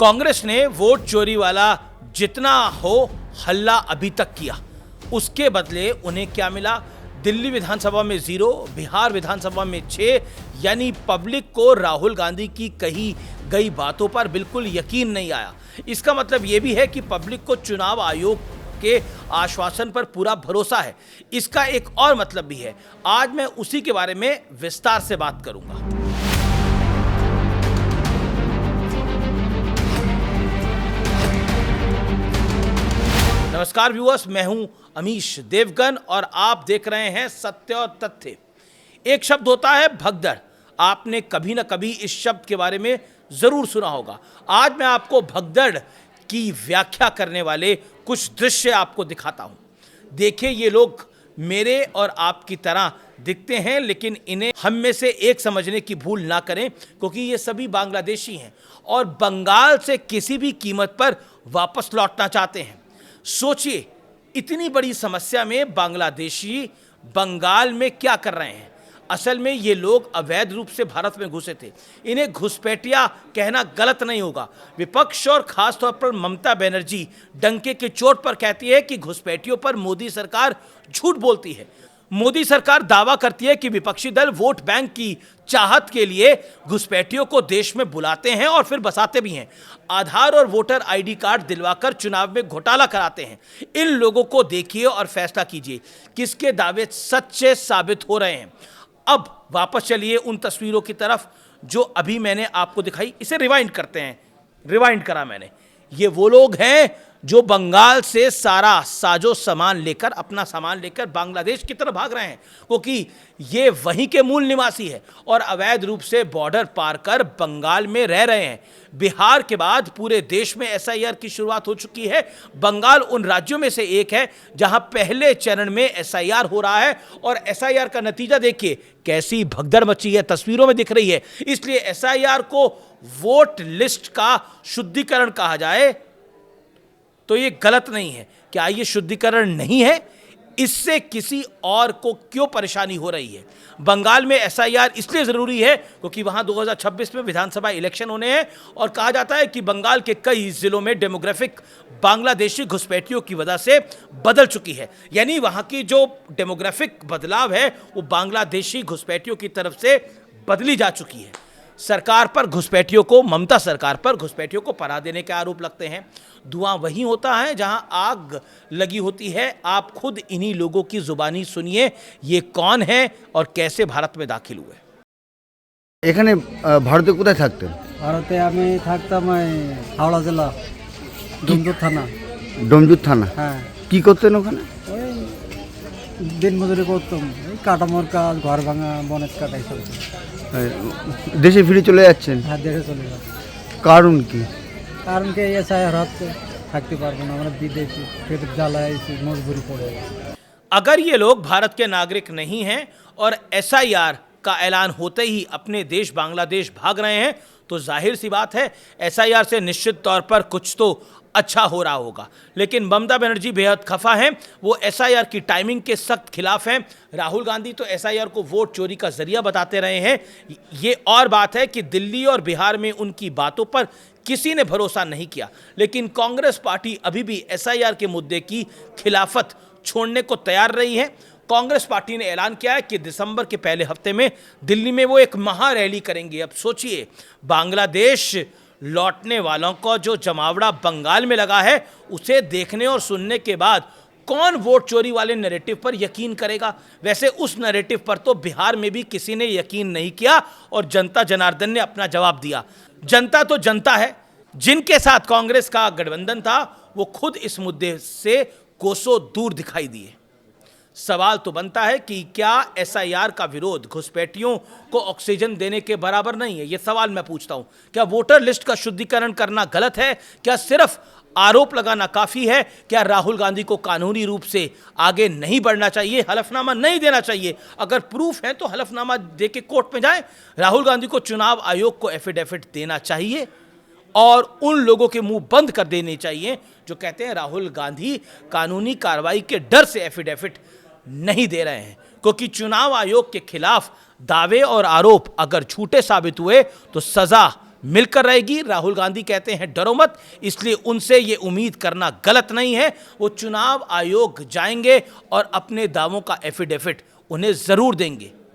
कांग्रेस ने वोट चोरी वाला जितना हो हल्ला अभी तक किया, उसके बदले उन्हें क्या मिला? दिल्ली विधानसभा में 0, बिहार विधानसभा में 6, यानी पब्लिक को राहुल गांधी की कही गई बातों पर बिल्कुल यकीन नहीं आया। इसका मतलब यह भी है कि पब्लिक को चुनाव आयोग के आश्वासन पर पूरा भरोसा है। इसका एक और मतलब भी है, आज मैं उसी के बारे में विस्तार से बात करूंगा। नमस्कार व्यूअर्स, मैं हूं अमीश देवगन और आप देख रहे हैं सत्य और तथ्य। एक शब्द होता है भगदड़। आपने कभी ना कभी इस शब्द के बारे में जरूर सुना होगा। आज मैं आपको भगदड़ की व्याख्या करने वाले कुछ दृश्य आपको दिखाता हूं। देखिए, ये लोग मेरे और आपकी तरह दिखते हैं, लेकिन इन्हें हम में से एक समझने की भूल ना करें, क्योंकि ये सभी बांग्लादेशी हैं और बंगाल से किसी भी कीमत पर वापस लौटना चाहते हैं। सोचिए, इतनी बड़ी समस्या में बांग्लादेशी बंगाल में क्या कर रहे हैं? असल में ये लोग अवैध रूप से भारत में घुसे थे। इन्हें घुसपैठिया कहना गलत नहीं होगा। विपक्ष और खासतौर पर ममता बनर्जी डंके की चोट पर कहती है कि घुसपैठियों पर मोदी सरकार झूठ बोलती है। मोदी सरकार दावा करती है कि विपक्षी दल वोट बैंक की चाहत के लिए घुसपैठियों को देश में बुलाते हैं और फिर बसाते भी हैं। आधार और वोटर आईडी कार्ड दिलवाकर चुनाव में घोटाला कराते हैं। इन लोगों को देखिए और फैसला कीजिए किसके दावे सच्चे साबित हो रहे हैं। अब वापस चलिए उन तस्वीरों की तरफ जो अभी मैंने आपको दिखाई। इसे रिवाइंड करते हैं। रिवाइंड करा मैंने। ये वो लोग हैं जो बंगाल से सारा साजो सामान लेकर, अपना सामान लेकर बांग्लादेश की तरफ भाग रहे हैं, क्योंकि ये वहीं के मूल निवासी है और अवैध रूप से बॉर्डर पार कर बंगाल में रह रहे हैं। बिहार के बाद पूरे देश में एसआईआर की शुरुआत हो चुकी है। बंगाल उन राज्यों में से एक है जहां पहले चरण में एसआईआर हो रहा है और एसआईआर का नतीजा देखिए कैसी भगदड़ मची है, तस्वीरों में दिख रही है। इसलिए एसआईआर को वोट लिस्ट का शुद्धिकरण कहा जाए तो ये गलत नहीं है। क्या ये शुद्धिकरण नहीं है? इससे किसी और को क्यों परेशानी हो रही है? बंगाल में एसआईआर इसलिए जरूरी है क्योंकि वहां 2026 में विधानसभा इलेक्शन होने हैं और कहा जाता है कि बंगाल के कई जिलों में डेमोग्राफिक बांग्लादेशी घुसपैठियों की वजह से बदल चुकी है। यानी वहां की जो डेमोग्राफिक बदलाव है वो बांग्लादेशी घुसपैठियों की तरफ से बदली जा चुकी है। सरकार पर घुसपैठियों को, ममता सरकार पर घुसपैठियों को पनाह देने के आरोप लगते हैं। धुआं वहीं होता है जहां आग लगी होती है। आप खुद इन्हीं लोगों की जुबानी सुनिए, ये कौन है और कैसे भारत में दाखिल हुए। এখানে ভারতে কোথায় থাকতেন? ভারতে আমি থাকতাম এই হাওড়া জেলা ডোমজুর থানা। ডোমজুর থানা। হ্যাঁ, কি করতেন ওখানে? ওই দিনমজুরি করতাম, এই কাটামোর কাজ, ঘর ভাঙা, বনের কাটাই চলছে। দেশে ফিরে চলে যাচ্ছেন? হ্যাঁ, দেশে চলে যাবে। কারণ কি? কারণ কি এসআইআর হচ্ছে, থাকতে পারবো না, আমরা বিদেশি ফের জ্বালায় মজবুরি পড়ে। अगर ये लोग भारत के नागरिक नहीं हैं और एसआईआर का ऐलान होते ही अपने देश बांग्लादेश भाग रहे हैं तो जाहिर सी बात है एसआईआर से निश्चित तौर पर कुछ तो अच्छा हो रहा होगा। लेकिन ममता बनर्जी बेहद खफा हैं। वो एसआईआर की टाइमिंग के सख्त खिलाफ हैं। राहुल गांधी तो एसआईआर को वोट चोरी का जरिया बताते रहे हैं। ये और बात है कि दिल्ली और बिहार में उनकी बातों पर किसी ने भरोसा नहीं किया। लेकिन कांग्रेस पार्टी अभी भी एसआईआर के मुद्दे की खिलाफत छोड़ने को तैयार रही है। कांग्रेस पार्टी ने ऐलान किया है कि दिसंबर के पहले हफ्ते में दिल्ली में वो एक महा रैली करेंगे। अब सोचिए, बांग्लादेश लौटने वालों को जो जमावड़ा बंगाल में लगा है, उसे देखने और सुनने के बाद कौन वोट चोरी वाले नैरेटिव पर यकीन करेगा? वैसे उस नैरेटिव पर तो बिहार में भी किसी ने यकीन नहीं किया और जनता जनार्दन ने अपना जवाब दिया। जनता तो जनता है। जिनके साथ कांग्रेस का गठबंधन था वो खुद इस मुद्दे से कोसों दूर दिखाई दिए। सवाल तो बनता है कि क्या एसआईआर का विरोध घुसपैठियों को ऑक्सीजन देने के बराबर नहीं है? ये सवाल मैं पूछता हूं। क्या वोटर लिस्ट का शुद्धिकरण करना गलत है? क्या सिर्फ आरोप लगाना काफी है? क्या राहुल गांधी को कानूनी रूप से आगे नहीं बढ़ना चाहिए, हलफनामा नहीं देना चाहिए? अगर प्रूफ है तो हलफनामा दे के कोर्ट में जाए। राहुल गांधी को चुनाव आयोग को एफिडेविट देना चाहिए और उन लोगों के मुंह बंद कर देने चाहिए जो कहते हैं राहुल गांधी कानूनी कार्रवाई के डर से एफिडेविट नहीं दे रहे हैं, क्योंकि चुनाव आयोग के खिलाफ दावे और आरोप अगर झूठे साबित हुए तो सजा मिलकर रहेगी। राहुल गांधी कहते हैं डरो मत, इसलिए उनसे ये उम्मीद करना गलत नहीं है। वो चुनाव आयोग जाएंगे और अपने दावों का एफिडेविट उन्हें जरूर देंगे।